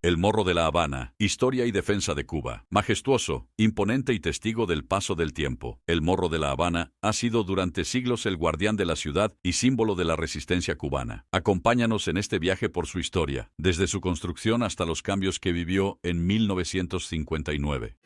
El Morro de La Habana, historia y defensa de Cuba. Majestuoso, imponente y testigo del paso del tiempo, el Morro de La Habana ha sido durante siglos el guardián de la ciudad y símbolo de la resistencia cubana. Acompáñanos en este viaje por su historia, desde su construcción hasta los cambios que vivió en 1959.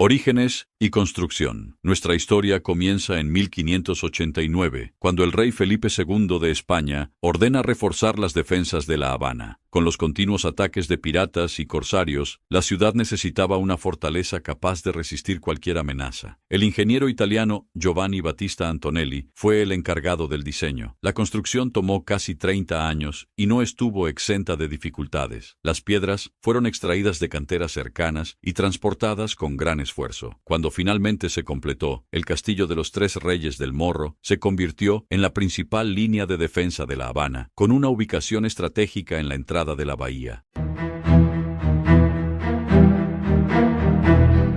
Orígenes y construcción. Nuestra historia comienza en 1589, cuando el rey Felipe II de España ordena reforzar las defensas de La Habana. Con los continuos ataques de piratas y corsarios, la ciudad necesitaba una fortaleza capaz de resistir cualquier amenaza. El ingeniero italiano Giovanni Battista Antonelli fue el encargado del diseño. La construcción tomó casi 30 años y no estuvo exenta de dificultades. Las piedras fueron extraídas de canteras cercanas y transportadas con gran esfuerzo. Cuando finalmente se completó, el Castillo de los Tres Reyes del Morro se convirtió en la principal línea de defensa de La Habana, con una ubicación estratégica en la entrada de la bahía.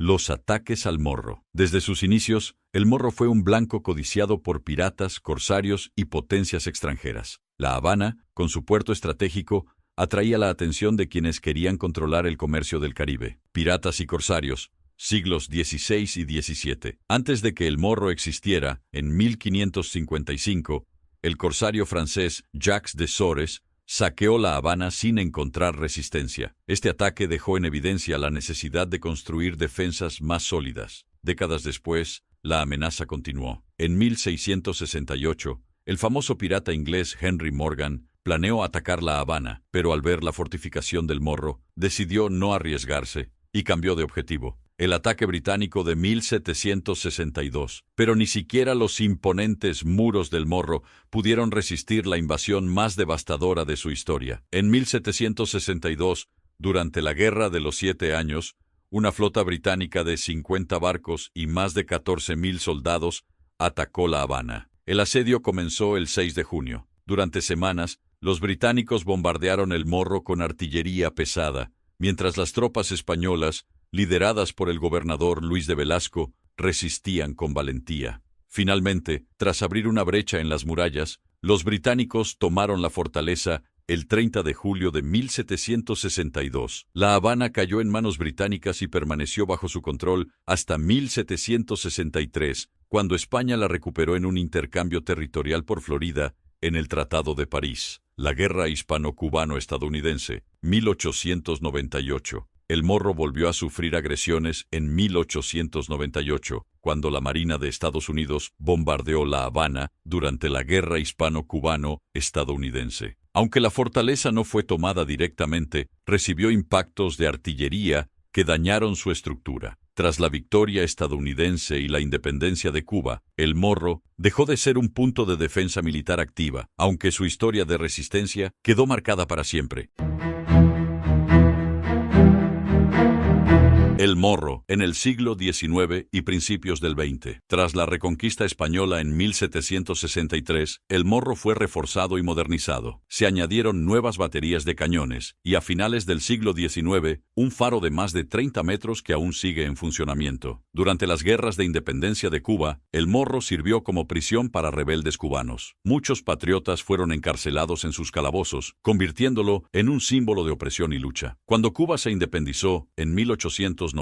Los ataques al Morro. Desde sus inicios, el Morro fue un blanco codiciado por piratas, corsarios y potencias extranjeras. La Habana, con su puerto estratégico, atraía la atención de quienes querían controlar el comercio del Caribe. Piratas y corsarios, siglos XVI y XVII. Antes de que el Morro existiera, en 1555, el corsario francés Jacques de Sores saqueó La Habana sin encontrar resistencia. Este ataque dejó en evidencia la necesidad de construir defensas más sólidas. Décadas después, la amenaza continuó. En 1668, el famoso pirata inglés Henry Morgan planeó atacar La Habana, pero al ver la fortificación del Morro, decidió no arriesgarse y cambió de objetivo. El ataque británico de 1762, pero ni siquiera los imponentes muros del Morro pudieron resistir la invasión más devastadora de su historia. En 1762, durante la Guerra de los 7 Años, una flota británica de 50 barcos y más de 14,000 soldados atacó La Habana. El asedio comenzó el 6 de junio. Durante semanas, los británicos bombardearon el Morro con artillería pesada, mientras las tropas españolas, lideradas por el gobernador Luis de Velasco, resistían con valentía. Finalmente, tras abrir una brecha en las murallas, los británicos tomaron la fortaleza el 30 de julio de 1762. La Habana cayó en manos británicas y permaneció bajo su control hasta 1763, cuando España la recuperó en un intercambio territorial por Florida en el Tratado de París. La Guerra Hispano-Cubano-Estadounidense, 1898. El Morro volvió a sufrir agresiones en 1898, cuando la Marina de Estados Unidos bombardeó La Habana durante la Guerra Hispano-Cubano-Estadounidense. Aunque la fortaleza no fue tomada directamente, recibió impactos de artillería que dañaron su estructura. Tras la victoria estadounidense y la independencia de Cuba, el Morro dejó de ser un punto de defensa militar activa, aunque su historia de resistencia quedó marcada para siempre. El Morro, en el siglo XIX y principios del XX. Tras la reconquista española en 1763, el Morro fue reforzado y modernizado. Se añadieron nuevas baterías de cañones y a finales del siglo XIX, un faro de más de 30 metros que aún sigue en funcionamiento. Durante las guerras de independencia de Cuba, el Morro sirvió como prisión para rebeldes cubanos. Muchos patriotas fueron encarcelados en sus calabozos, convirtiéndolo en un símbolo de opresión y lucha. Cuando Cuba se independizó, en 1898,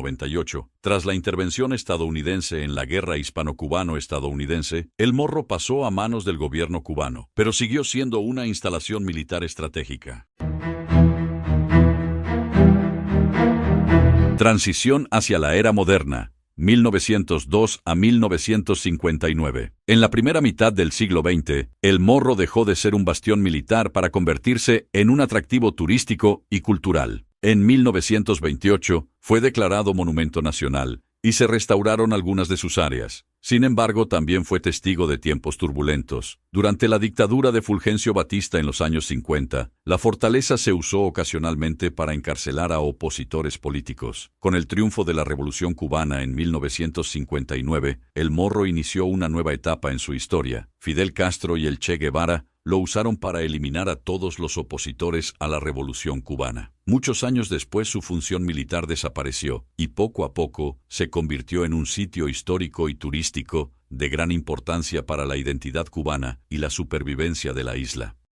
tras la intervención estadounidense en la Guerra Hispano-Cubano-Estadounidense, el Morro pasó a manos del gobierno cubano, pero siguió siendo una instalación militar estratégica. Transición hacia la era moderna. 1902 a 1959. En la primera mitad del siglo XX, el Morro dejó de ser un bastión militar para convertirse en un atractivo turístico y cultural. En 1928 fue declarado Monumento Nacional y se restauraron algunas de sus áreas. Sin embargo, también fue testigo de tiempos turbulentos. Durante la dictadura de Fulgencio Batista en los años 50, la fortaleza se usó ocasionalmente para encarcelar a opositores políticos. Con el triunfo de la Revolución Cubana en 1959, el Morro inició una nueva etapa en su historia. Fidel Castro y el Che Guevara lo usaron para eliminar a todos los opositores a la Revolución Cubana. Muchos años después su función militar desapareció y poco a poco se convirtió en un sitio histórico y turístico de gran importancia para la identidad cubana y la supervivencia de la isla.